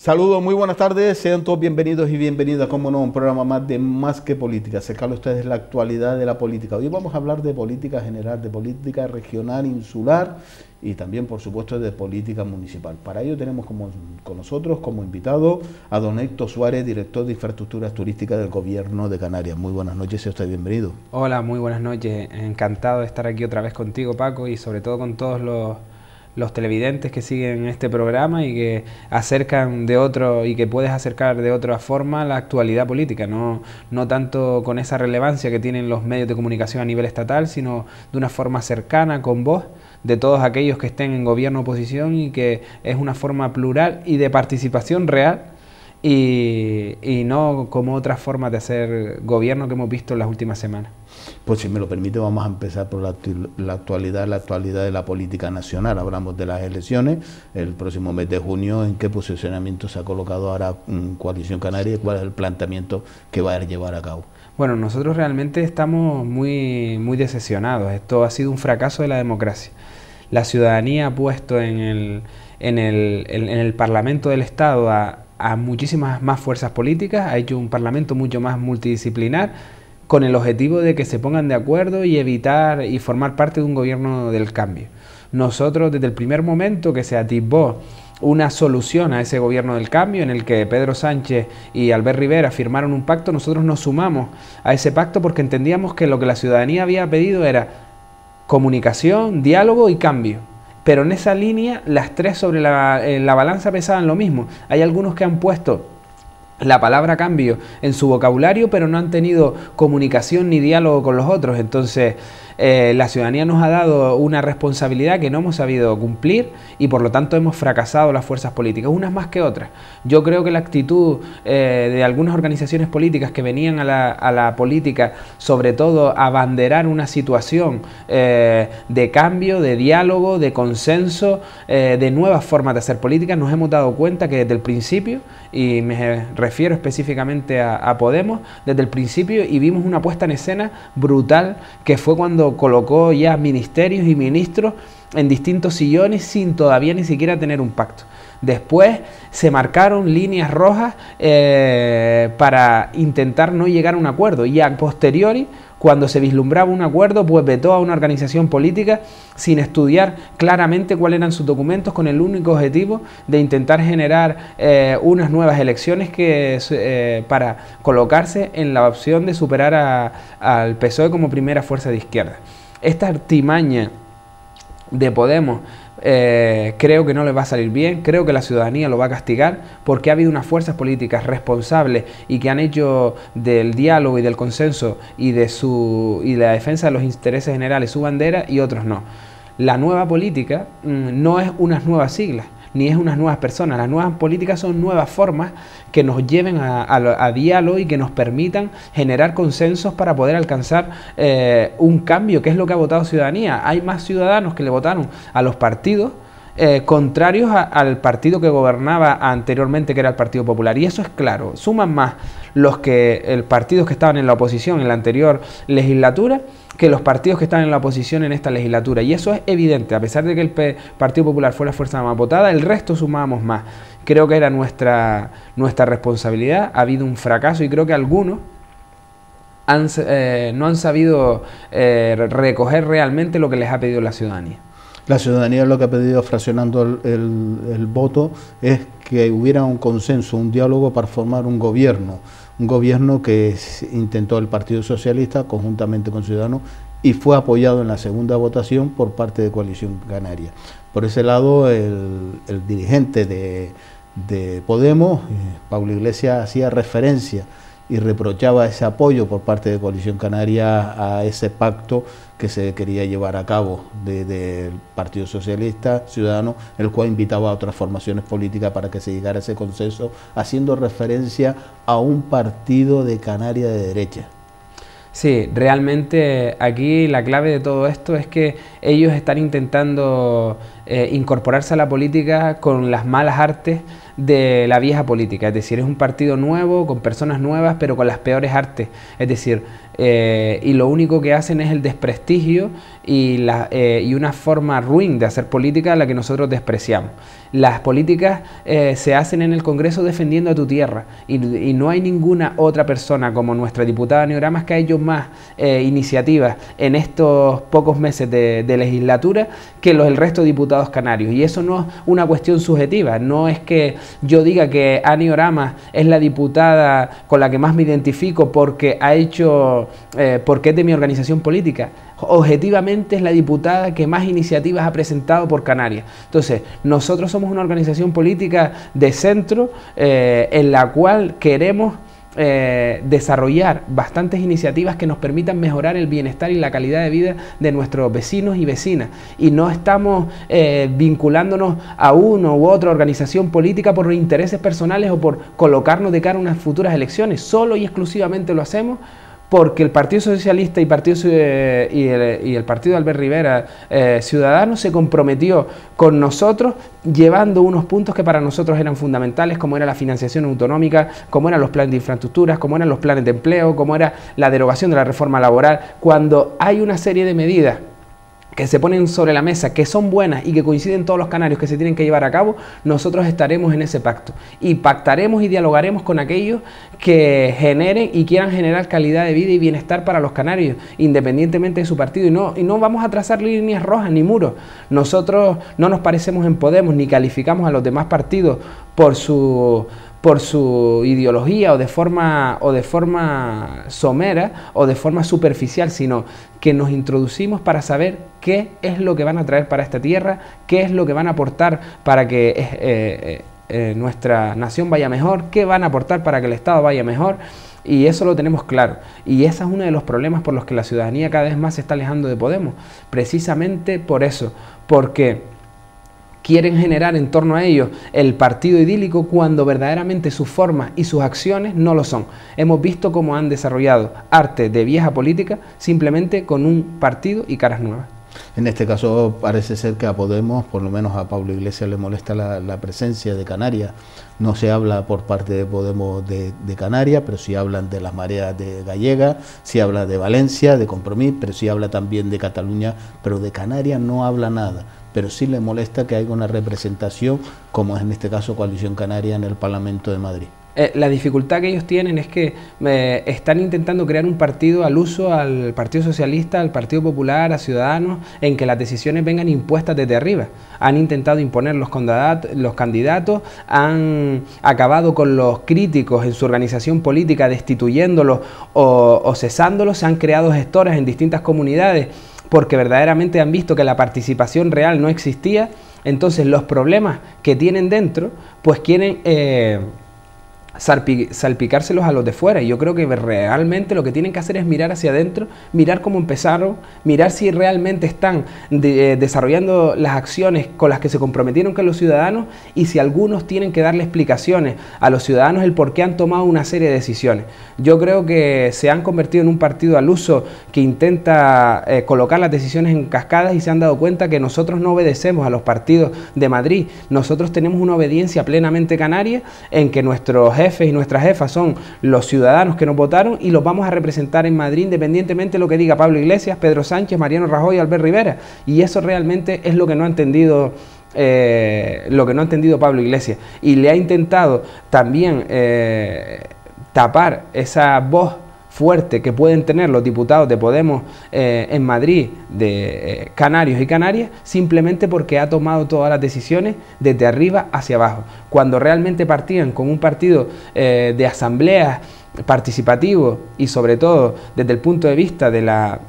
Saludos, muy buenas tardes, sean todos bienvenidos y bienvenidas, como no, un programa más de Más que Política, acercarle a ustedes la actualidad de la política. Hoy vamos a hablar de política general, de política regional, insular y también, por supuesto, de política municipal. Para ello tenemos con nosotros como invitado a don Héctor Suárez, director de Infraestructuras Turísticas del Gobierno de Canarias. Muy buenas noches, sea usted bienvenido. Hola, muy buenas noches, encantado de estar aquí otra vez contigo, Paco, y sobre todo con todos los televidentes que siguen este programa y que acercan de otro y que puedes acercar de otra forma la actualidad política, no tanto con esa relevancia que tienen los medios de comunicación a nivel estatal, sino de una forma cercana, con voz de todos aquellos que estén en gobierno o oposición, y que es una forma plural y de participación real y no como otras formas de hacer gobierno que hemos visto en las últimas semanas. Pues si me lo permite, vamos a empezar por la actualidad de la política nacional. Hablamos de las elecciones, el próximo mes de junio. ¿En qué posicionamiento se ha colocado ahora Coalición Canaria y cuál es el planteamiento que va a llevar a cabo? Bueno, nosotros realmente estamos muy decepcionados. Esto ha sido un fracaso de la democracia. La ciudadanía ha puesto en el Parlamento del Estado a muchísimas más fuerzas políticas, ha hecho un Parlamento mucho más multidisciplinar, con el objetivo de que se pongan de acuerdo y evitar y formar parte de un gobierno del cambio. Nosotros, desde el primer momento que se atisbó una solución a ese gobierno del cambio, en el que Pedro Sánchez y Albert Rivera firmaron un pacto, nosotros nos sumamos a ese pacto porque entendíamos que lo que la ciudadanía había pedido era comunicación, diálogo y cambio. Pero en esa línea, las tres sobre la balanza pesaban lo mismo. Hay algunos que han puesto la palabra cambio en su vocabulario, pero no han tenido comunicación ni diálogo con los otros. Entonces, la ciudadanía nos ha dado una responsabilidad que no hemos sabido cumplir y por lo tanto hemos fracasado las fuerzas políticas, unas más que otras. Yo creo que la actitud de algunas organizaciones políticas que venían a la política, sobre todo a abanderar una situación de cambio, de diálogo, de consenso, de nuevas formas de hacer política, nos hemos dado cuenta que desde el principio, y me refiero específicamente a Podemos, desde el principio, y vimos una puesta en escena brutal, que fue cuando colocó ya ministerios y ministros en distintos sillones sin todavía ni siquiera tener un pacto. Después se marcaron líneas rojas para intentar no llegar a un acuerdo, y a posteriori, cuando se vislumbraba un acuerdo, pues vetó a una organización política sin estudiar claramente cuáles eran sus documentos, con el único objetivo de intentar generar unas nuevas elecciones para colocarse en la opción de superar al PSOE como primera fuerza de izquierda. Esta artimaña de Podemos creo que no le va a salir bien, creo que la ciudadanía lo va a castigar, porque ha habido unas fuerzas políticas responsables y que han hecho del diálogo y del consenso y de la defensa de los intereses generales su bandera, y otros no. La nueva política no es unas nuevas siglas, ni es unas nuevas personas. Las nuevas políticas son nuevas formas que nos lleven a diálogo y que nos permitan generar consensos para poder alcanzar un cambio, que es lo que ha votado ciudadanía. Hay más ciudadanos que le votaron a los partidos contrarios al partido que gobernaba anteriormente, que era el Partido Popular, y eso es claro. Suman más los partidos que estaban en la oposición en la anterior legislatura que los partidos que están en la oposición en esta legislatura, y eso es evidente. A pesar de que el Partido Popular fue la fuerza más votada, el resto sumábamos más. Creo que era nuestra responsabilidad. Ha habido un fracaso y creo que algunos no han sabido recoger realmente lo que les ha pedido la ciudadanía. La ciudadanía lo que ha pedido, fraccionando el voto, es que hubiera un consenso, un diálogo para formar un gobierno que intentó el Partido Socialista conjuntamente con Ciudadanos y fue apoyado en la segunda votación por parte de Coalición Canaria. Por ese lado, el dirigente de Podemos, Pablo Iglesias, hacía referencia y reprochaba ese apoyo por parte de Coalición Canaria a ese pacto que se quería llevar a cabo del Partido Socialista Ciudadano, el cual invitaba a otras formaciones políticas para que se llegara a ese consenso, haciendo referencia a un partido de Canarias de derecha. Sí, realmente aquí la clave de todo esto es que ellos están intentando incorporarse a la política con las malas artes de la vieja política, es decir, es un partido nuevo, con personas nuevas, pero con las peores artes, es decir, y lo único que hacen es el desprestigio y una forma ruin de hacer política a la que nosotros despreciamos. Las políticas se hacen en el Congreso defendiendo a tu tierra y no hay ninguna otra persona como nuestra diputada Neogramas que ha hecho más iniciativas en estos pocos meses de legislatura que el resto de diputados canarios, y eso no es una cuestión subjetiva, no es que yo diga que Ani Oramas es la diputada con la que más me identifico porque porque es de mi organización política. Objetivamente es la diputada que más iniciativas ha presentado por Canarias. Entonces, nosotros somos una organización política de centro en la cual queremos desarrollar bastantes iniciativas que nos permitan mejorar el bienestar y la calidad de vida de nuestros vecinos y vecinas, y no estamos vinculándonos a una u otra organización política por intereses personales o por colocarnos de cara a unas futuras elecciones. Solo y exclusivamente lo hacemos porque el Partido Socialista y el Partido de Albert Rivera Ciudadanos se comprometió con nosotros llevando unos puntos que para nosotros eran fundamentales, como era la financiación autonómica, como eran los planes de infraestructuras, como eran los planes de empleo, como era la derogación de la reforma laboral. Cuando hay una serie de medidas que se ponen sobre la mesa, que son buenas y que coinciden todos los canarios que se tienen que llevar a cabo, nosotros estaremos en ese pacto y pactaremos y dialogaremos con aquellos que generen y quieran generar calidad de vida y bienestar para los canarios, independientemente de su partido, y no vamos a trazar líneas rojas ni muros. Nosotros no nos parecemos en Podemos ni calificamos a los demás partidos por su ideología o de forma somera o de forma superficial, sino que nos introducimos para saber qué es lo que van a traer para esta tierra, qué es lo que van a aportar para que nuestra nación vaya mejor, qué van a aportar para que el Estado vaya mejor, y eso lo tenemos claro. Y ese es uno de los problemas por los que la ciudadanía cada vez más se está alejando de Podemos, precisamente por eso, porque quieren generar en torno a ellos el partido idílico cuando verdaderamente sus formas y sus acciones no lo son. Hemos visto cómo han desarrollado arte de vieja política simplemente con un partido y caras nuevas. En este caso parece ser que a Podemos, por lo menos a Pablo Iglesias, le molesta la presencia de Canarias. No se habla por parte de Podemos de Canarias, pero sí hablan de las mareas de gallegas, sí habla de Valencia, de Compromís, pero sí habla también de Cataluña, pero de Canarias no habla nada. Pero sí le molesta que haya una representación, como es en este caso Coalición Canaria, en el Parlamento de Madrid. La dificultad que ellos tienen es que están intentando crear un partido al uso al Partido Socialista, al Partido Popular, a Ciudadanos, en que las decisiones vengan impuestas desde arriba. Han intentado imponer los candidatos, han acabado con los críticos en su organización política, destituyéndolos o cesándolos, se han creado gestoras en distintas comunidades, porque verdaderamente han visto que la participación real no existía. Entonces los problemas que tienen dentro, pues quieren salpicárselos a los de fuera, y yo creo que realmente lo que tienen que hacer es mirar hacia adentro, mirar cómo empezaron, mirar si realmente están desarrollando las acciones con las que se comprometieron con los ciudadanos, y si algunos tienen que darle explicaciones a los ciudadanos el por qué han tomado una serie de decisiones. Yo creo que se han convertido en un partido al uso que intenta colocar las decisiones en cascadas, y se han dado cuenta que nosotros no obedecemos a los partidos de Madrid. Nosotros tenemos una obediencia plenamente canaria, en que nuestros jefes y nuestras jefas son los ciudadanos que nos votaron, y los vamos a representar en Madrid independientemente de lo que diga Pablo Iglesias, Pedro Sánchez, Mariano Rajoy y Albert Rivera. Y eso realmente es lo que no ha entendido Pablo Iglesias, y le ha intentado también tapar esa voz fuerte que pueden tener los diputados de Podemos en Madrid, de canarios y canarias, simplemente porque ha tomado todas las decisiones desde arriba hacia abajo, cuando realmente partían con un partido de asambleas participativo, y sobre todo desde el punto de vista de la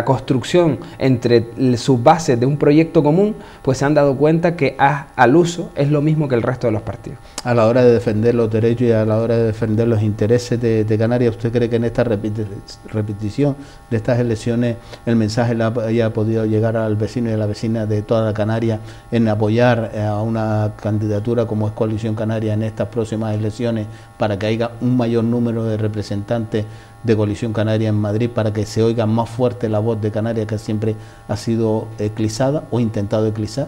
construcción entre sus bases de un proyecto común, pues se han dado cuenta que al uso es lo mismo que el resto de los partidos. A la hora de defender los derechos y a la hora de defender los intereses de Canarias, ¿usted cree que en esta repetición de estas elecciones el mensaje le haya podido llegar al vecino y a la vecina de toda la Canaria en apoyar a una candidatura como es Coalición Canaria en estas próximas elecciones, para que haya un mayor número de representantes de Coalición Canaria en Madrid, para que se oiga más fuerte la voz de Canarias, que siempre ha sido eclipsada o intentado eclipsar?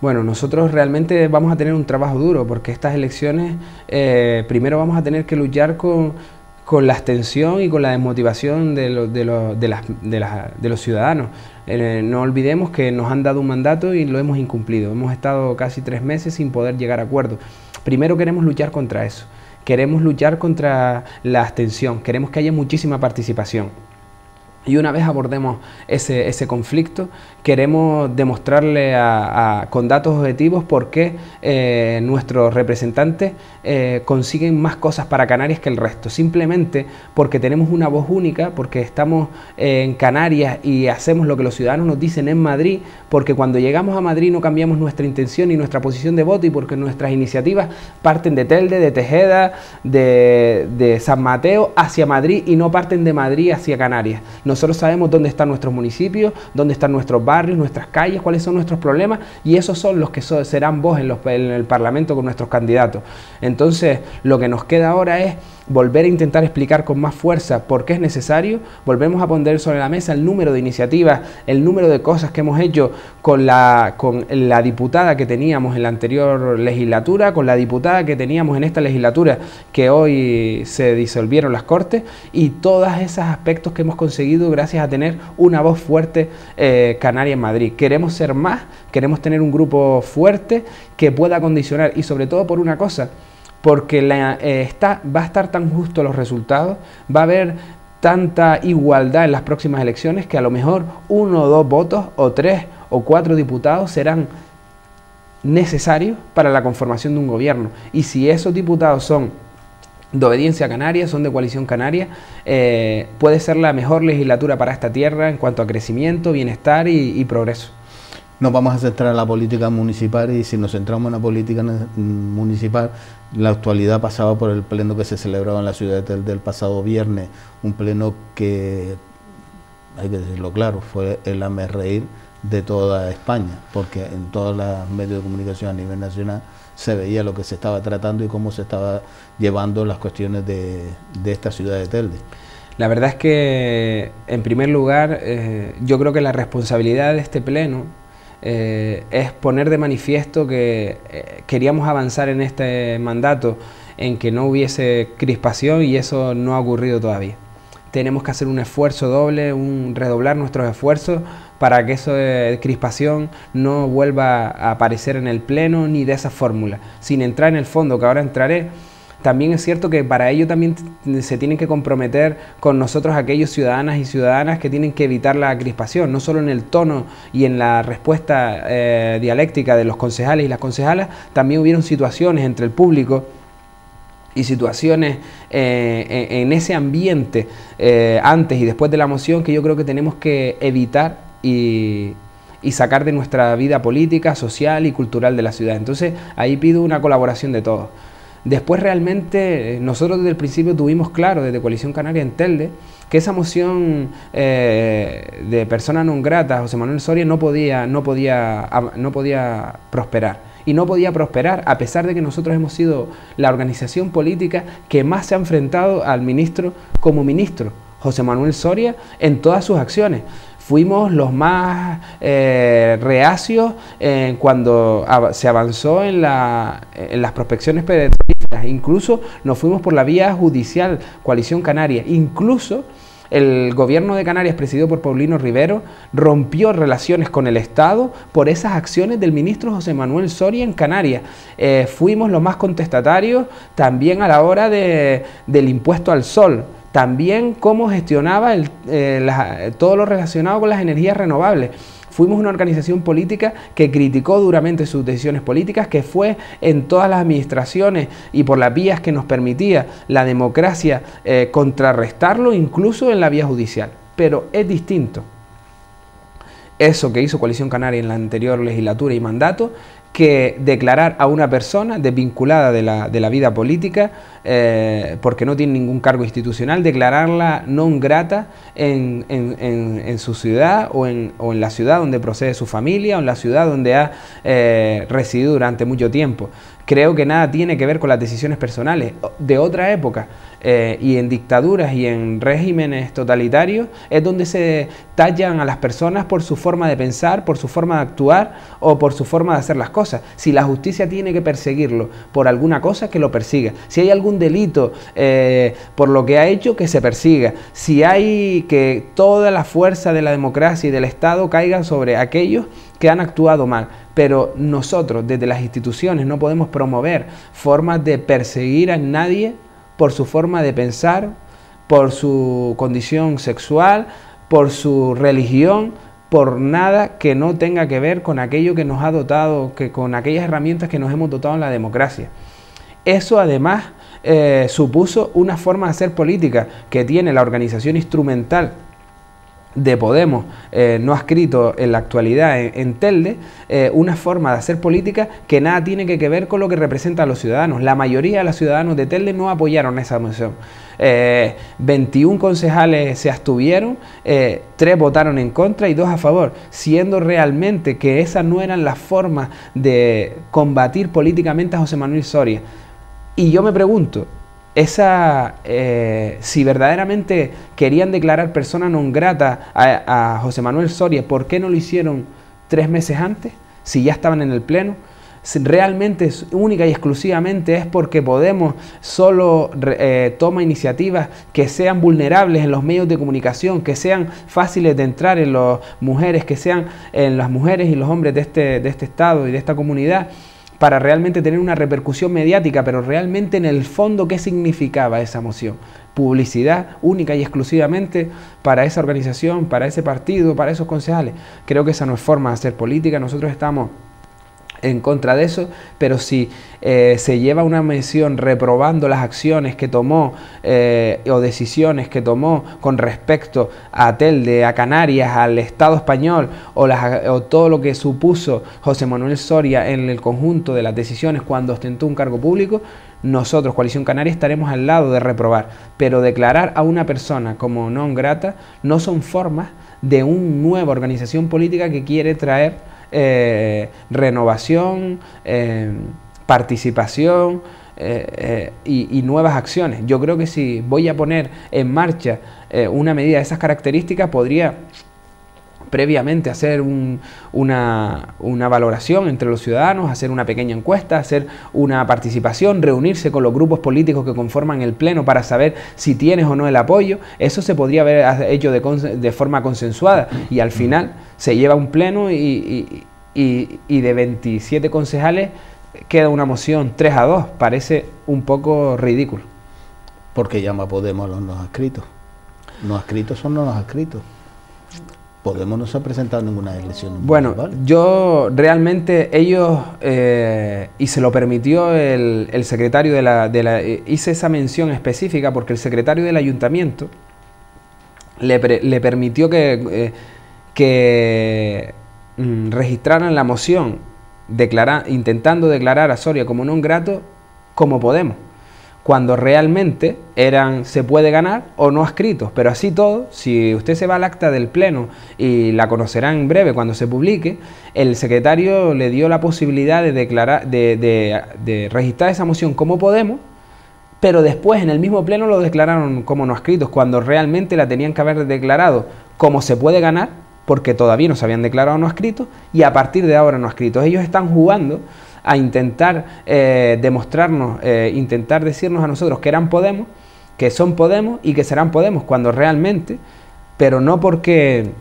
Bueno, nosotros realmente vamos a tener un trabajo duro porque estas elecciones primero vamos a tener que luchar con la abstención y con la desmotivación de los ciudadanos. No olvidemos que nos han dado un mandato y lo hemos incumplido. Hemos estado casi 3 meses sin poder llegar a acuerdo. Primero queremos luchar contra eso. Queremos luchar contra la abstención. Queremos que haya muchísima participación. Y una vez abordemos ese conflicto, queremos demostrarle con datos objetivos por qué nuestros representantes consiguen más cosas para Canarias que el resto. Simplemente porque tenemos una voz única, porque estamos en Canarias y hacemos lo que los ciudadanos nos dicen en Madrid, porque cuando llegamos a Madrid no cambiamos nuestra intención y nuestra posición de voto, y porque nuestras iniciativas parten de Telde, de Tejeda, de San Mateo hacia Madrid y no parten de Madrid hacia Canarias. Nosotros sabemos dónde están nuestros municipios, dónde están nuestros barrios, nuestras calles, cuáles son nuestros problemas, y esos son los que serán voz en el Parlamento con nuestros candidatos. Entonces, lo que nos queda ahora es volver a intentar explicar con más fuerza por qué es necesario. Volvemos a poner sobre la mesa el número de iniciativas, el número de cosas que hemos hecho con la diputada que teníamos en la anterior legislatura, con la diputada que teníamos en esta legislatura, que hoy se disolvieron las Cortes, y todos esos aspectos que hemos conseguido gracias a tener una voz fuerte canaria en Madrid. Queremos ser más, queremos tener un grupo fuerte que pueda condicionar, y sobre todo por una cosa, porque va a estar tan justo los resultados, va a haber tanta igualdad en las próximas elecciones, que a lo mejor 1 o 2 votos, o 3 o 4 diputados serán necesarios para la conformación de un gobierno. Y si esos diputados son de Obediencia Canaria, son de Coalición Canaria, puede ser la mejor legislatura para esta tierra en cuanto a crecimiento, bienestar y progreso. Nos vamos a centrar en la política municipal, y si nos centramos en la política municipal, la actualidad pasaba por el pleno que se celebraba en la ciudad de Telde el pasado viernes, un pleno que, hay que decirlo claro, fue el hazmerreír de toda España, porque en todos los medios de comunicación a nivel nacional se veía lo que se estaba tratando y cómo se estaba llevando las cuestiones de esta ciudad de Telde. La verdad es que, en primer lugar, yo creo que la responsabilidad de este pleno es poner de manifiesto que queríamos avanzar en este mandato en que no hubiese crispación, y eso no ha ocurrido todavía. Tenemos que hacer un esfuerzo doble, redoblar nuestros esfuerzos para que esa crispación no vuelva a aparecer en el pleno ni de esa fórmula. Sin entrar en el fondo, que ahora entraré, también es cierto que para ello también se tienen que comprometer con nosotros aquellos ciudadanas y ciudadanas que tienen que evitar la crispación, no solo en el tono y en la respuesta dialéctica de los concejales y las concejalas. También hubieron situaciones entre el público y situaciones en ese ambiente antes y después de la moción, que yo creo que tenemos que evitar y sacar de nuestra vida política, social y cultural de la ciudad. Entonces ahí pido una colaboración de todos. Después, realmente nosotros desde el principio tuvimos claro, desde Coalición Canaria en Telde, que esa moción de persona non grata, José Manuel Soria, no podía prosperar. Y no podía prosperar a pesar de que nosotros hemos sido la organización política que más se ha enfrentado al ministro como ministro, José Manuel Soria, en todas sus acciones. Fuimos los más reacios cuando se avanzó en las prospecciones petrolíferas. Incluso nos fuimos por la vía judicial, Coalición Canaria. Incluso el gobierno de Canarias, presidido por Paulino Rivero, rompió relaciones con el Estado por esas acciones del ministro José Manuel Soria en Canarias. Fuimos los más contestatarios también a la hora del impuesto al sol. También cómo gestionaba todo lo relacionado con las energías renovables. Fuimos una organización política que criticó duramente sus decisiones políticas, que fue en todas las administraciones y por las vías que nos permitía la democracia contrarrestarlo, incluso en la vía judicial. Pero es distinto eso que hizo Coalición Canaria en la anterior legislatura y mandato, que declarar a una persona desvinculada de la vida política, porque no tiene ningún cargo institucional, declararla non grata en su ciudad o en la ciudad donde procede su familia, o en la ciudad donde ha residido durante mucho tiempo. Creo que nada tiene que ver con las decisiones personales. De otra época, y en dictaduras y en regímenes totalitarios, es donde se tallan a las personas por su forma de pensar, por su forma de actuar o por su forma de hacer las cosas. Si la justicia tiene que perseguirlo por alguna cosa, que lo persiga. Si hay algún delito por lo que ha hecho, que se persiga. Si hay que toda la fuerza de la democracia y del Estado caiga sobre aquellos que han actuado mal. Pero nosotros, desde las instituciones, no podemos promover formas de perseguir a nadie por su forma de pensar, por su condición sexual, por su religión, por nada que no tenga que ver con aquello que nos ha dotado, con aquellas herramientas que nos hemos dotado en la democracia. Eso además supuso una forma de hacer política que tiene la organización instrumental de Podemos, no adscrito en la actualidad en Telde, una forma de hacer política que nada tiene que ver con lo que representan los ciudadanos. La mayoría de los ciudadanos de Telde no apoyaron esa moción. 21 concejales se abstuvieron, 3 votaron en contra y 2 a favor, siendo realmente que esas no eran las formas de combatir políticamente a José Manuel Soria. Y yo me pregunto, si verdaderamente querían declarar persona non grata a José Manuel Soria, ¿por qué no lo hicieron 3 meses antes? Si ya estaban en el pleno. Realmente, única y exclusivamente es porque Podemos solo toma iniciativas que sean vulnerables en los medios de comunicación, que sean fáciles de entrar en las mujeres, que sean en las mujeres y los hombres de este estado y de esta comunidad, para realmente tener una repercusión mediática. Pero realmente en el fondo, ¿qué significaba esa moción? Publicidad única y exclusivamente para esa organización, para ese partido, para esos concejales. Creo que esa no es forma de hacer política. Nosotros estamos en contra de eso, pero si se lleva una mención reprobando las acciones que tomó o decisiones que tomó con respecto a Telde, a Canarias, al Estado español o todo lo que supuso José Manuel Soria en el conjunto de las decisiones cuando ostentó un cargo público, nosotros, Coalición Canaria, estaremos al lado de reprobar. Pero declarar a una persona como non grata no son formas de una nueva organización política que quiere traer renovación, participación y nuevas acciones. Yo creo que si voy a poner en marcha una medida de esas características, podría previamente hacer una valoración entre los ciudadanos, hacer una pequeña encuesta, hacer una participación, reunirse con los grupos políticos que conforman el pleno para saber si tienes o no el apoyo. Eso se podría haber hecho de forma consensuada y al final se lleva un pleno y de 27 concejales queda una moción 3-2. Parece un poco ridículo. Porque llama Podemos a los no adscritos. No adscritos son no adscritos. Podemos no se ha presentado en ninguna elección. Bueno, yo realmente ellos, y se lo permitió el secretario hice esa mención específica porque el secretario del ayuntamiento le permitió que registraran la moción intentando declarar a Soria como non grato como Podemos, cuando realmente se puede ganar o no adscritos. Pero así todo, si usted se va al acta del pleno, y la conocerá en breve cuando se publique, el secretario le dio la posibilidad de declarar, de registrar esa moción como Podemos, pero después en el mismo pleno lo declararon como no adscritos, cuando realmente la tenían que haber declarado como se puede ganar, porque todavía no se habían declarado no adscritos, y a partir de ahora no adscritos. Ellos están jugando a intentar demostrarnos, intentar decirnos a nosotros que eran Podemos, que son Podemos y que serán Podemos, cuando realmente, pero no porque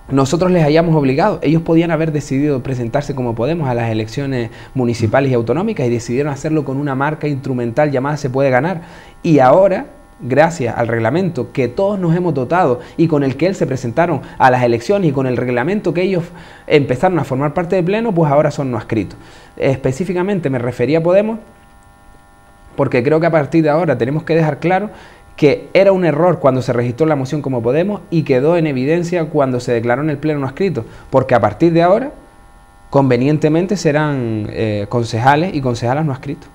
nosotros les hayamos obligado. Ellos podían haber decidido presentarse como Podemos a las elecciones municipales y autonómicas y decidieron hacerlo con una marca instrumental llamada Se Puede Ganar. Y ahora, gracias al reglamento que todos nos hemos dotado y con el que él se presentaron a las elecciones y con el reglamento que ellos empezaron a formar parte del pleno, pues ahora son no adscritos. Específicamente me refería a Podemos porque creo que a partir de ahora tenemos que dejar claro que era un error cuando se registró la moción como Podemos y quedó en evidencia cuando se declaró en el pleno no adscrito, porque a partir de ahora convenientemente serán concejales y concejalas no adscritos.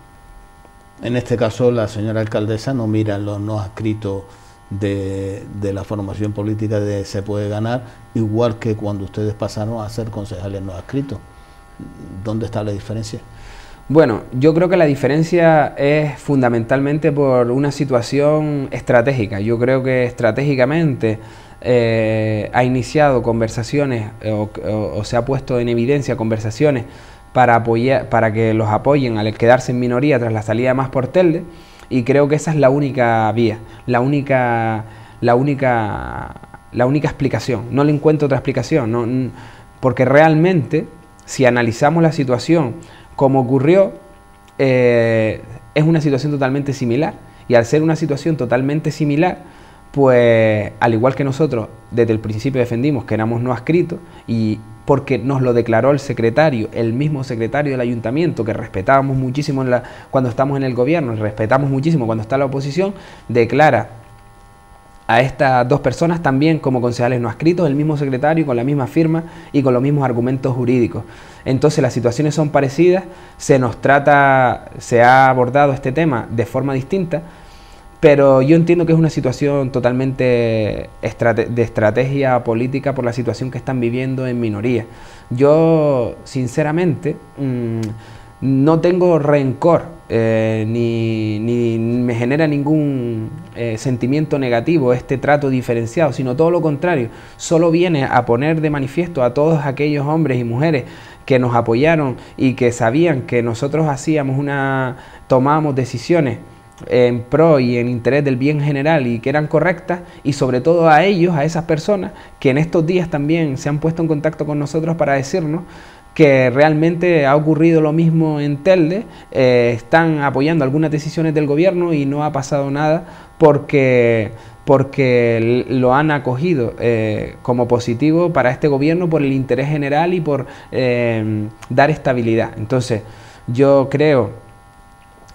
En este caso, la señora alcaldesa no mira los no adscritos de la formación política de Se Puede Ganar, igual que cuando ustedes pasaron a ser concejales no adscritos. ¿Dónde está la diferencia? Bueno, yo creo que la diferencia es fundamentalmente por una situación estratégica. Yo creo que estratégicamente ha iniciado conversaciones o se ha puesto en evidencia conversaciones para que los apoyen al quedarse en minoría tras la salida de Mas por Telde, y creo que esa es la única vía, la única explicación. No le encuentro otra explicación, porque realmente, si analizamos la situación como ocurrió, es una situación totalmente similar, y al ser una situación totalmente similar, pues al igual que nosotros desde el principio defendimos que éramos no adscritos, y porque nos lo declaró el mismo secretario del ayuntamiento, que respetábamos muchísimo cuando estamos en el gobierno, y respetamos muchísimo cuando está en la oposición, declara a estas dos personas también como concejales no adscritos, el mismo secretario, con la misma firma y con los mismos argumentos jurídicos. Entonces las situaciones son parecidas, se ha abordado este tema de forma distinta, pero yo entiendo que es una situación totalmente de estrategia política por la situación que están viviendo en minoría. Yo, sinceramente, no tengo rencor, ni me genera ningún sentimiento negativo este trato diferenciado, sino todo lo contrario. Solo viene a poner de manifiesto a todos aquellos hombres y mujeres que nos apoyaron y que sabían que nosotros tomábamos decisiones en pro y en interés del bien general y que eran correctas, y sobre todo a ellos, a esas personas que en estos días también se han puesto en contacto con nosotros para decirnos que realmente ha ocurrido lo mismo en Telde, están apoyando algunas decisiones del gobierno y no ha pasado nada porque lo han acogido como positivo para este gobierno por el interés general y por dar estabilidad. Entonces, yo creo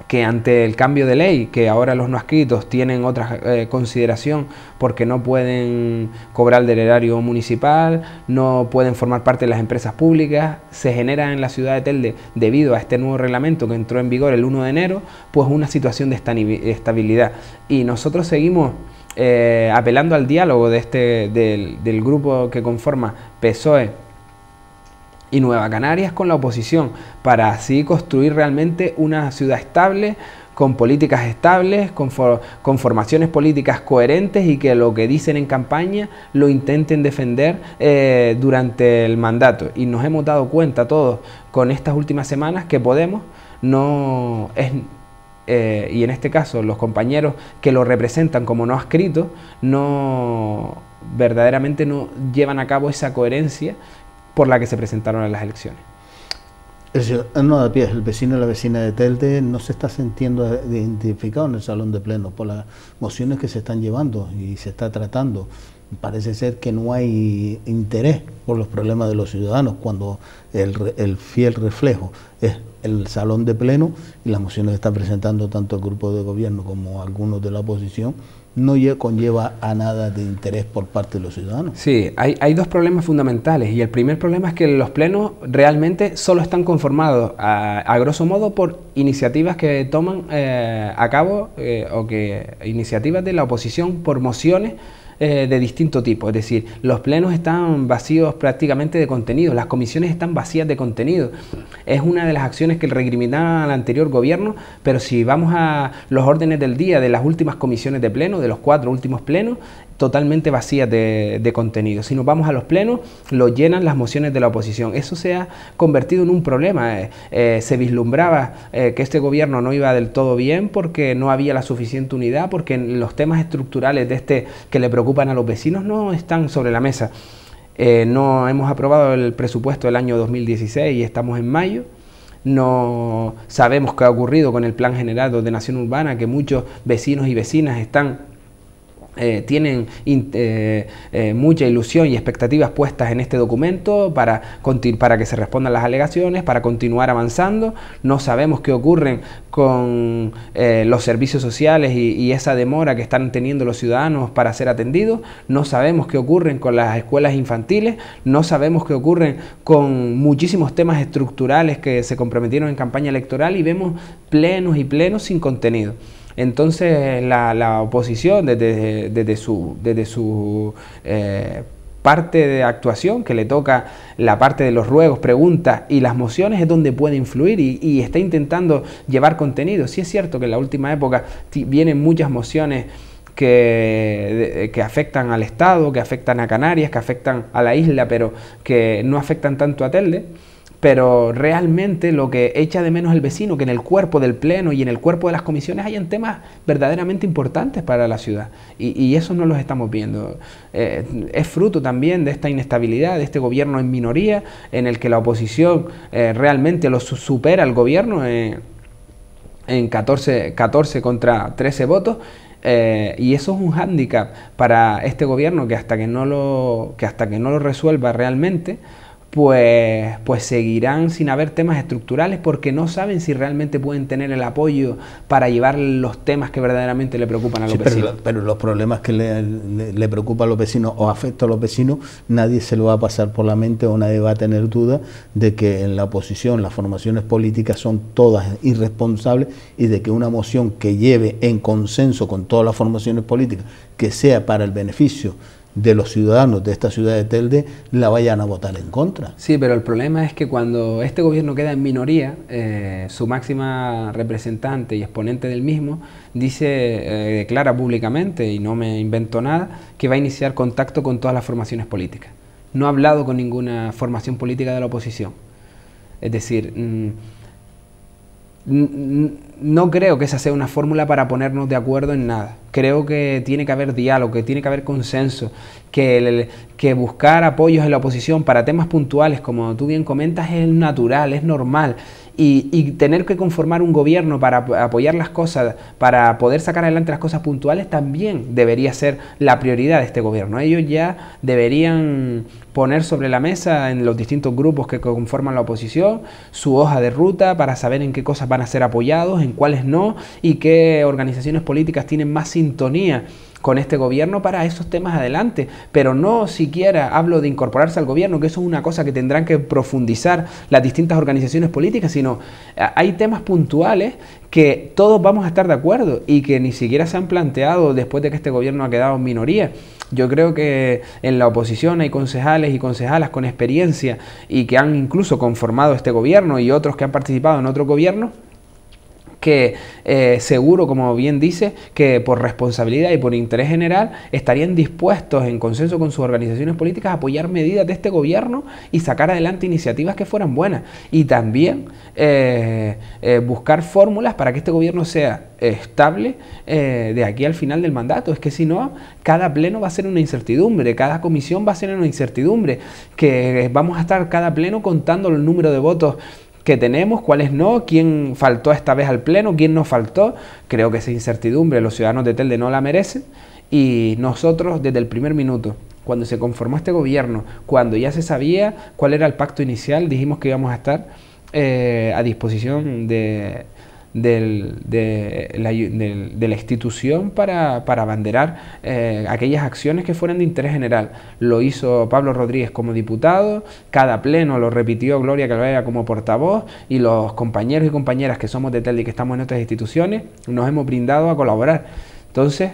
que ante el cambio de ley, que ahora los no adscritos tienen otra consideración porque no pueden cobrar del erario municipal, no pueden formar parte de las empresas públicas, se genera en la ciudad de Telde, debido a este nuevo reglamento que entró en vigor el 1 de enero, pues una situación de estabilidad. Y nosotros seguimos apelando al diálogo del grupo que conforma PSOE y Nueva Canarias con la oposición, para así construir realmente una ciudad estable, con políticas estables, con formaciones políticas coherentes, y que lo que dicen en campaña lo intenten defender durante el mandato. Y nos hemos dado cuenta todos con estas últimas semanas que Podemos y en este caso los compañeros que lo representan como no adscritos, verdaderamente no llevan a cabo esa coherencia por la que se presentaron a las elecciones. El ciudadano de a pie, el vecino y la vecina de Telde, no se está sintiendo identificado en el salón de plenos por las mociones que se están llevando y se está tratando. Parece ser que no hay interés por los problemas de los ciudadanos, cuando el fiel reflejo es el salón de pleno, y las mociones que están presentando tanto el grupo de gobierno como algunos de la oposición no conlleva a nada de interés por parte de los ciudadanos. Sí, hay dos problemas fundamentales, y el primer problema es que los plenos realmente solo están conformados a grosso modo por iniciativas que toman a cabo iniciativas de la oposición por mociones de distinto tipo. Es decir, los plenos están vacíos prácticamente de contenido, las comisiones están vacías de contenido. Es una de las acciones que recriminaban al anterior gobierno, pero si vamos a los órdenes del día de las últimas comisiones de pleno, de los 4 últimos plenos, totalmente vacías de contenido. Si nos vamos a los plenos, lo llenan las mociones de la oposición. Eso se ha convertido en un problema. Se vislumbraba que este gobierno no iba del todo bien porque no había la suficiente unidad, porque los temas estructurales que le preocupan a los vecinos no están sobre la mesa. No hemos aprobado el presupuesto del año 2016 y estamos en mayo. No sabemos qué ha ocurrido con el Plan General de Ordenación Urbana, que muchos vecinos y vecinas tienen mucha ilusión y expectativas puestas en este documento para que se respondan las alegaciones, para continuar avanzando. No sabemos qué ocurre con los servicios sociales y esa demora que están teniendo los ciudadanos para ser atendidos. No sabemos qué ocurre con las escuelas infantiles. No sabemos qué ocurre con muchísimos temas estructurales que se comprometieron en campaña electoral, y vemos plenos y plenos sin contenido. Entonces la oposición desde su parte de actuación, que le toca la parte de los ruegos, preguntas y las mociones, es donde puede influir y está intentando llevar contenido. Sí es cierto que en la última época vienen muchas mociones que afectan al Estado, que afectan a Canarias, que afectan a la isla, pero que no afectan tanto a Telde. Pero realmente lo que echa de menos el vecino, que en el cuerpo del pleno y en el cuerpo de las comisiones hayan temas verdaderamente importantes para la ciudad. Y eso no los estamos viendo. Es fruto también de esta inestabilidad, de este gobierno en minoría, en el que la oposición realmente lo supera al gobierno en 14 contra 13 votos. Y eso es un hándicap para este gobierno que hasta que no lo resuelva realmente, pues seguirán sin haber temas estructurales porque no saben si realmente pueden tener el apoyo para llevar los temas que verdaderamente le preocupan a los vecinos. Pero los problemas que le preocupan a los vecinos o afectan a los vecinos, nadie se lo va a pasar por la mente o nadie va a tener duda de que en la oposición las formaciones políticas son todas irresponsables y de que una moción que lleve en consenso con todas las formaciones políticas, que sea para el beneficio de los ciudadanos de esta ciudad de Telde, la vayan a votar en contra. Sí, pero el problema es que cuando este gobierno queda en minoría, su máxima representante y exponente del mismo declara públicamente, y no me invento nada, que va a iniciar contacto con todas las formaciones políticas. No ha hablado con ninguna formación política de la oposición. Es decir, no creo que esa sea una fórmula para ponernos de acuerdo en nada. Creo que tiene que haber diálogo, que tiene que haber consenso, que buscar apoyos en la oposición para temas puntuales, como tú bien comentas, es natural, es normal. Y tener que conformar un gobierno para apoyar las cosas, para poder sacar adelante las cosas puntuales, también debería ser la prioridad de este gobierno. Ellos ya deberían poner sobre la mesa en los distintos grupos que conforman la oposición su hoja de ruta para saber en qué cosas van a ser apoyados, en cuáles no, y qué organizaciones políticas tienen más sintonía con este gobierno para esos temas adelante, pero no siquiera hablo de incorporarse al gobierno, que eso es una cosa que tendrán que profundizar las distintas organizaciones políticas, sino hay temas puntuales que todos vamos a estar de acuerdo y que ni siquiera se han planteado después de que este gobierno ha quedado en minoría. Yo creo que en la oposición hay concejales y concejalas con experiencia y que han incluso conformado este gobierno y otros que han participado en otro gobierno, que seguro, como bien dice, que por responsabilidad y por interés general estarían dispuestos, en consenso con sus organizaciones políticas, a apoyar medidas de este gobierno y sacar adelante iniciativas que fueran buenas. Y también buscar fórmulas para que este gobierno sea estable de aquí al final del mandato. Es que si no, cada pleno va a ser una incertidumbre, cada comisión va a ser una incertidumbre, que vamos a estar cada pleno contando el número de votos que tenemos, cuáles no, quién faltó esta vez al pleno, quién no faltó. Creo que esa incertidumbre los ciudadanos de Telde no la merecen y nosotros desde el primer minuto, cuando se conformó este gobierno, cuando ya se sabía cuál era el pacto inicial, dijimos que íbamos a estar a disposición de la institución para abanderar aquellas acciones que fueran de interés general. Lo hizo Pablo Rodríguez como diputado, cada pleno lo repitió Gloria Calvera como portavoz y los compañeros y compañeras que somos de Telde y que estamos en otras instituciones nos hemos brindado a colaborar. Entonces,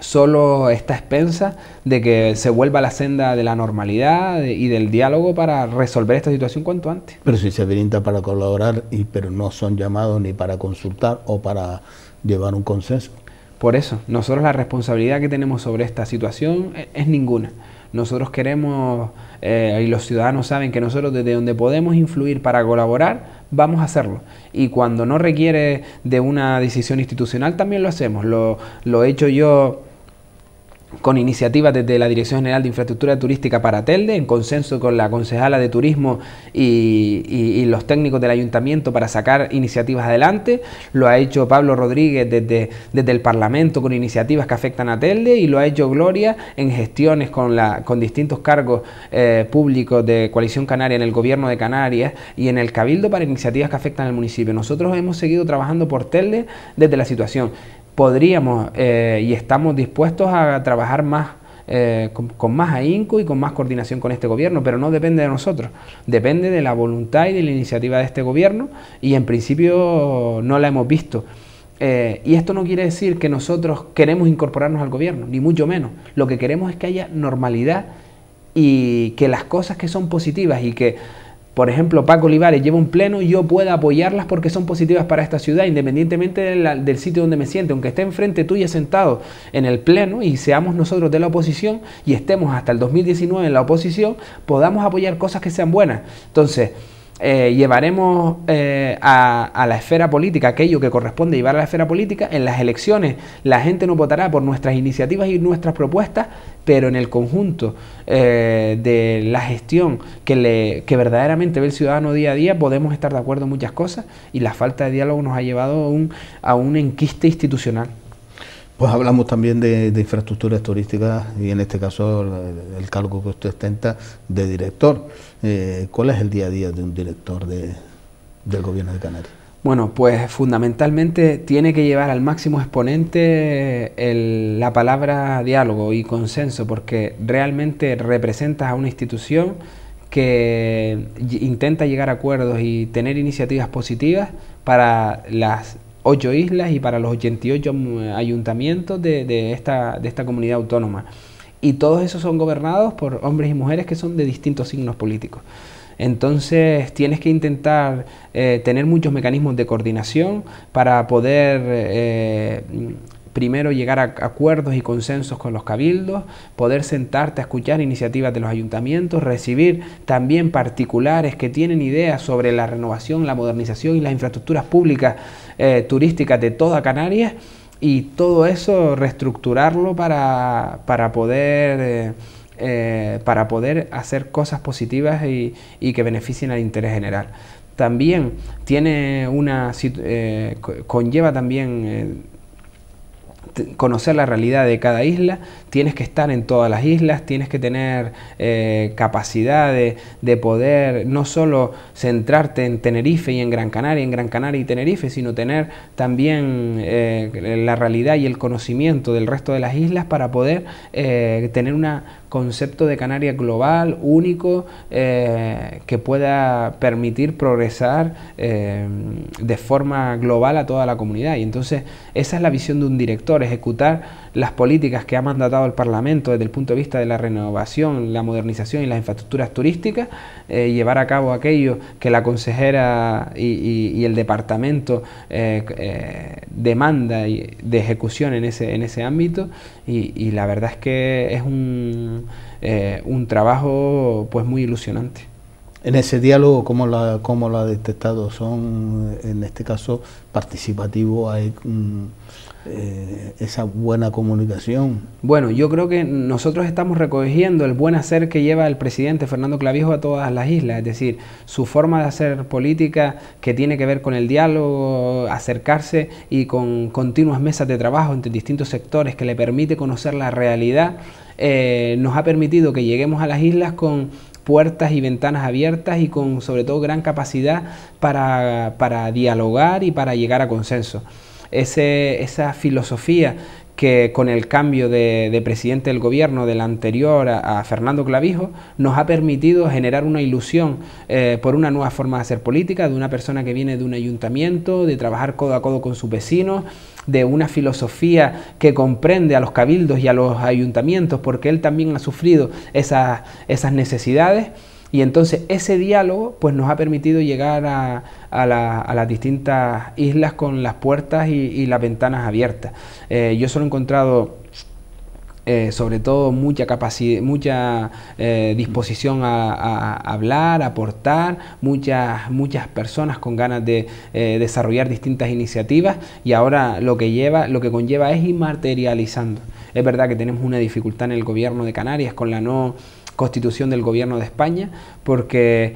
solo está a expensas de que se vuelva a la senda de la normalidad y del diálogo para resolver esta situación cuanto antes. Pero si se brinda para colaborar, pero no son llamados ni para consultar o para llevar un consenso. Por eso, nosotros la responsabilidad que tenemos sobre esta situación es ninguna. Nosotros queremos, y los ciudadanos saben que nosotros desde donde podemos influir para colaborar, vamos a hacerlo. Y cuando no requiere de una decisión institucional, también lo hacemos. Lo he hecho yo con iniciativas desde la Dirección General de Infraestructura Turística para Telde, en consenso con la concejala de Turismo y los técnicos del Ayuntamiento para sacar iniciativas adelante. Lo ha hecho Pablo Rodríguez desde el Parlamento con iniciativas que afectan a Telde y lo ha hecho Gloria en gestiones con distintos cargos públicos de Coalición Canaria en el Gobierno de Canarias y en el Cabildo para iniciativas que afectan al municipio. Nosotros hemos seguido trabajando por Telde desde la situación. Podríamos y estamos dispuestos a trabajar más con más ahínco y con más coordinación con este gobierno, pero no depende de nosotros, depende de la voluntad y de la iniciativa de este gobierno y en principio no la hemos visto. Y esto no quiere decir que nosotros queremos incorporarnos al gobierno, ni mucho menos. Lo que queremos es que haya normalidad y que las cosas que son positivas y que, por ejemplo, Paco Olivares lleva un pleno, yo pueda apoyarlas porque son positivas para esta ciudad, independientemente del sitio donde me siente, aunque esté enfrente tuya sentado en el pleno y seamos nosotros de la oposición y estemos hasta el 2019 en la oposición, podamos apoyar cosas que sean buenas. Entonces, llevaremos a la esfera política aquello que corresponde llevar a la esfera política. En las elecciones la gente no votará por nuestras iniciativas y nuestras propuestas, pero en el conjunto de la gestión que verdaderamente ve el ciudadano día a día podemos estar de acuerdo en muchas cosas, y la falta de diálogo nos ha llevado a un enquiste institucional. Pues hablamos también de infraestructuras turísticas y en este caso el cargo que usted ostenta de director. ¿Cuál es el día a día de un director del Gobierno de Canarias? Bueno, pues fundamentalmente tiene que llevar al máximo exponente la palabra diálogo y consenso, porque realmente representas a una institución que intenta llegar a acuerdos y tener iniciativas positivas para las 8 islas y para los 88 ayuntamientos de esta comunidad autónoma. Y todos esos son gobernados por hombres y mujeres que son de distintos signos políticos. Entonces tienes que intentar tener muchos mecanismos de coordinación para poder primero llegar a acuerdos y consensos con los cabildos, poder sentarte a escuchar iniciativas de los ayuntamientos, recibir también particulares que tienen ideas sobre la renovación, la modernización y las infraestructuras públicas turísticas de toda Canarias, y todo eso reestructurarlo para poder hacer cosas positivas y que beneficien al interés general. También conlleva también conocer la realidad de cada isla. Tienes que estar en todas las islas, tienes que tener capacidad de poder no solo centrarte en Tenerife y en Gran Canaria y Tenerife, sino tener también la realidad y el conocimiento del resto de las islas para poder tener un concepto de Canarias global, único, que pueda permitir progresar de forma global a toda la comunidad. Y entonces esa es la visión de un director: ejecutar las políticas que ha mandatado el Parlamento desde el punto de vista de la renovación, la modernización y las infraestructuras turísticas, llevar a cabo aquello que la consejera y el departamento demanda de ejecución en ese ámbito, y la verdad es que es un trabajo pues muy ilusionante. En ese diálogo, ¿cómo lo ha detectado? ¿Son, en este caso, participativos? ¿Hay esa buena comunicación? Bueno, yo creo que nosotros estamos recogiendo el buen hacer que lleva el presidente Fernando Clavijo a todas las islas, es decir, su forma de hacer política, que tiene que ver con el diálogo, acercarse y con continuas mesas de trabajo entre distintos sectores que le permite conocer la realidad, nos ha permitido que lleguemos a las islas con puertas y ventanas abiertas y con sobre todo gran capacidad para dialogar y para llegar a consenso. Esa filosofía que con el cambio de presidente del gobierno del anterior a Fernando Clavijo nos ha permitido generar una ilusión por una nueva forma de hacer política, de una persona que viene de un ayuntamiento, de trabajar codo a codo con sus vecinos, de una filosofía que comprende a los cabildos y a los ayuntamientos, porque él también ha sufrido esas necesidades. Y entonces ese diálogo pues nos ha permitido llegar a las distintas islas con las puertas y las ventanas abiertas. Yo solo he encontrado sobre todo mucha capacidad, mucha disposición a hablar, a aportar, muchas personas con ganas de desarrollar distintas iniciativas, y ahora lo que conlleva es ir materializando. Es verdad que tenemos una dificultad en el gobierno de Canarias con la no constitución del gobierno de España, porque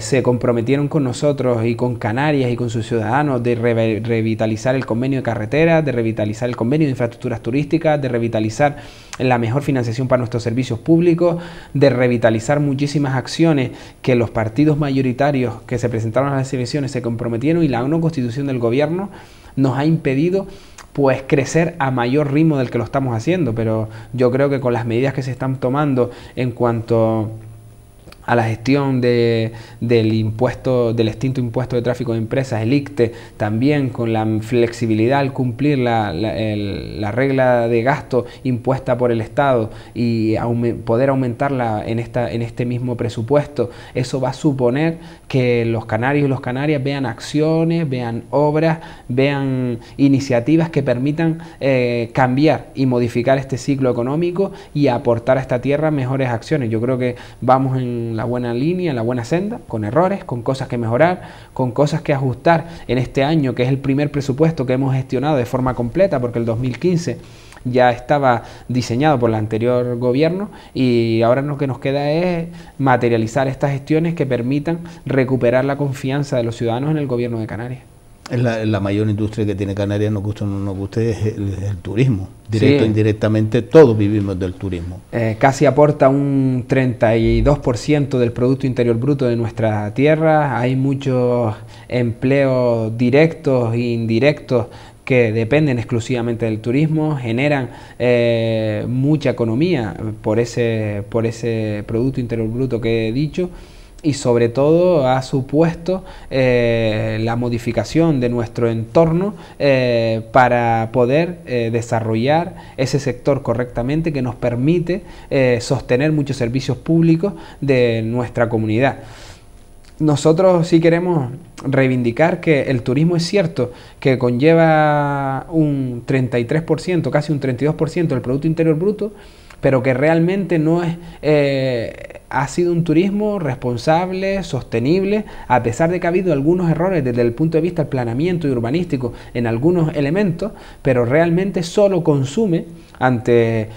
se comprometieron con nosotros y con Canarias y con sus ciudadanos de revitalizar el convenio de carreteras, de revitalizar el convenio de infraestructuras turísticas, de revitalizar la mejor financiación para nuestros servicios públicos, de revitalizar muchísimas acciones que los partidos mayoritarios que se presentaron a las elecciones se comprometieron, y la no constitución del gobierno nos ha impedido pues crecer a mayor ritmo del que lo estamos haciendo. Pero yo creo que con las medidas que se están tomando en cuanto a la gestión del extinto impuesto de tráfico de empresas, el ICTE, también con la flexibilidad al cumplir la regla de gasto impuesta por el Estado y poder aumentarla en este mismo presupuesto. Eso va a suponer que los canarios y las canarias vean acciones, vean obras, vean iniciativas que permitan cambiar y modificar este ciclo económico y aportar a esta tierra mejores acciones. Yo creo que vamos en la buena línea, en la buena senda, con errores, con cosas que mejorar, con cosas que ajustar en este año, que es el primer presupuesto que hemos gestionado de forma completa, porque el 2015 ya estaba diseñado por el anterior gobierno y ahora lo que nos queda es materializar estas gestiones que permitan recuperar la confianza de los ciudadanos en el gobierno de Canarias. La mayor industria que tiene Canarias, nos guste o no nos guste, es el turismo. Directo o indirectamente, todos vivimos del turismo. Casi aporta un 32% del Producto Interior Bruto de nuestra tierra. Hay muchos empleos directos e indirectos que dependen exclusivamente del turismo, generan mucha economía por ese Producto Interior Bruto que he dicho, y sobre todo ha supuesto la modificación de nuestro entorno para poder desarrollar ese sector correctamente, que nos permite sostener muchos servicios públicos de nuestra comunidad. Nosotros sí queremos reivindicar que el turismo es cierto que conlleva un 33%, casi un 32% del Producto Interior Bruto, pero que realmente no es, ha sido un turismo responsable, sostenible, a pesar de que ha habido algunos errores desde el punto de vista del planeamiento y urbanístico en algunos elementos, pero realmente solo consume, ante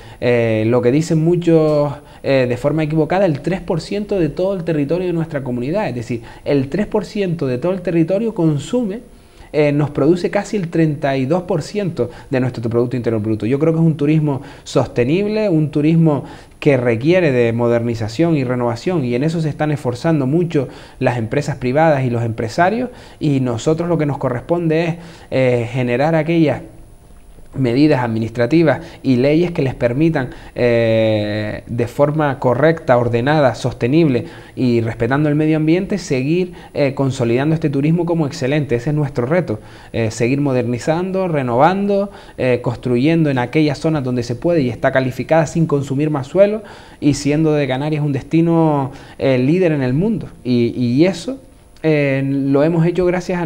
lo que dicen muchos de forma equivocada, el 3% de todo el territorio de nuestra comunidad. Es decir, el 3% de todo el territorio consume, nos produce casi el 32% de nuestro Producto Interior Bruto. Yo creo que es un turismo sostenible, un turismo que requiere de modernización y renovación, y en eso se están esforzando mucho las empresas privadas y los empresarios, y nosotros lo que nos corresponde es generar aquellas medidas administrativas y leyes que les permitan de forma correcta, ordenada, sostenible y respetando el medio ambiente, seguir consolidando este turismo como excelente. Ese es nuestro reto, seguir modernizando, renovando, construyendo en aquellas zonas donde se puede y está calificada sin consumir más suelo, y siendo de Canarias un destino líder en el mundo, y eso lo hemos hecho gracias a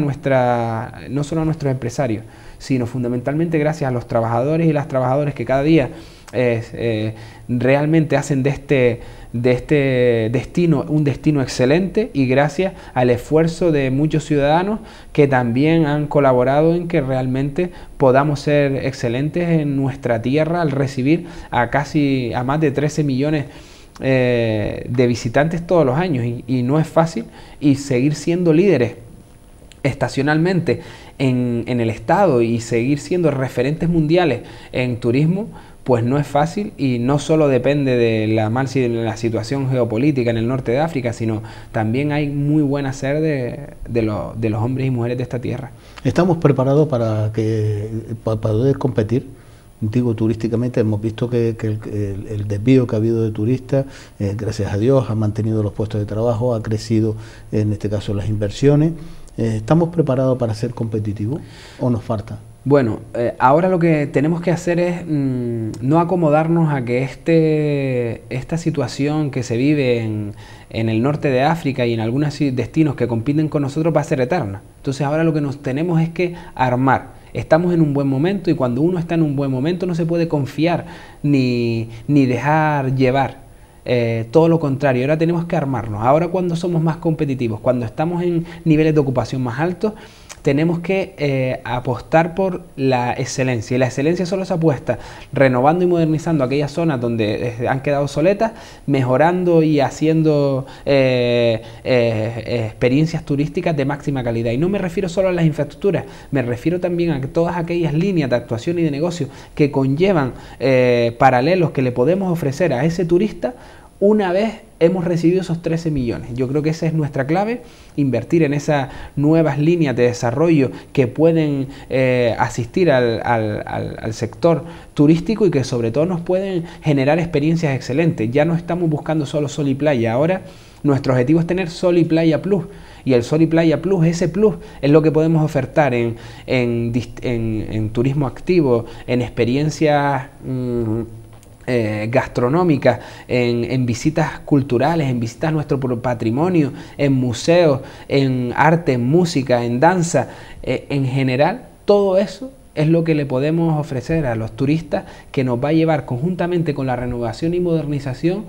no solo a nuestros empresarios, sino fundamentalmente gracias a los trabajadores y las trabajadoras que cada día realmente hacen de este destino un destino excelente, y gracias al esfuerzo de muchos ciudadanos que también han colaborado en que realmente podamos ser excelentes en nuestra tierra al recibir a más de 13 millones de visitantes todos los años, y no es fácil, y seguir siendo líderes estacionalmente en el Estado y seguir siendo referentes mundiales en turismo, pues no es fácil, y no solo depende de la situación geopolítica en el norte de África, sino también hay muy buen hacer de los hombres y mujeres de esta tierra. ¿Estamos preparados para poder competir? Digo, turísticamente hemos visto que el desvío que ha habido de turistas, gracias a Dios, ha mantenido los puestos de trabajo, ha crecido en este caso las inversiones. ¿Estamos preparados para ser competitivos o nos falta? Bueno, ahora lo que tenemos que hacer es no acomodarnos a que esta situación que se vive en el norte de África y en algunos destinos que compiten con nosotros va a ser eterna. Entonces ahora lo que nos tenemos es que armar. Estamos en un buen momento, y cuando uno está en un buen momento no se puede confiar ni dejar llevar. Todo lo contrario, ahora tenemos que armarnos. Ahora, cuando somos más competitivos, cuando estamos en niveles de ocupación más altos, tenemos que apostar por la excelencia, y la excelencia solo se apuesta renovando y modernizando aquellas zonas donde han quedado obsoletas, mejorando y haciendo experiencias turísticas de máxima calidad. Y no me refiero solo a las infraestructuras, me refiero también a todas aquellas líneas de actuación y de negocio que conllevan paralelos que le podemos ofrecer a ese turista una vez hemos recibido esos 13 millones. Yo creo que esa es nuestra clave, invertir en esas nuevas líneas de desarrollo que pueden asistir al sector turístico, y que sobre todo nos pueden generar experiencias excelentes. Ya no estamos buscando solo sol y playa, ahora Nuestro objetivo es tener Sol y Playa Plus. Y el Sol y Playa Plus, ese plus, es lo que podemos ofertar en turismo activo, en experiencias gastronómicas, en visitas culturales, en visitas a nuestro patrimonio, en museos, en arte, en música, en danza. En general, todo eso es lo que le podemos ofrecer a los turistas, que nos va a llevar conjuntamente con la renovación y modernización,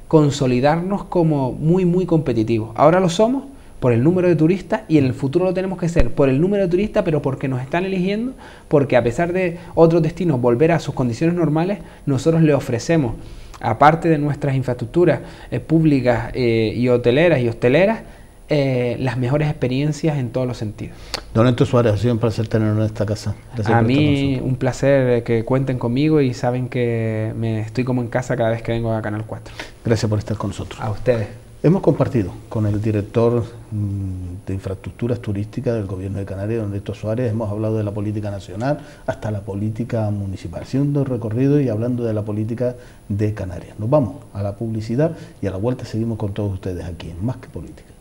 consolidarnos como muy competitivos. Ahora lo somos por el número de turistas, y en el futuro lo tenemos que ser por el número de turistas, pero porque nos están eligiendo, porque a pesar de otros destinos volver a sus condiciones normales, nosotros le ofrecemos, aparte de nuestras infraestructuras públicas y hoteleras y hosteleras, las mejores experiencias en todos los sentidos. Don Héctor Suárez, ha sido un placer tenerlo en esta casa. Gracias. A mí un placer que cuenten conmigo, y saben que estoy como en casa cada vez que vengo a Canal 4. Gracias por estar con nosotros. A ustedes. Hemos compartido con el director de infraestructuras turísticas del Gobierno de Canarias, don Héctor Suárez. Hemos hablado de la política nacional hasta la política municipal, haciendo recorrido y hablando de la política de Canarias. Nos vamos a la publicidad y a la vuelta seguimos con todos ustedes aquí en Más que Política.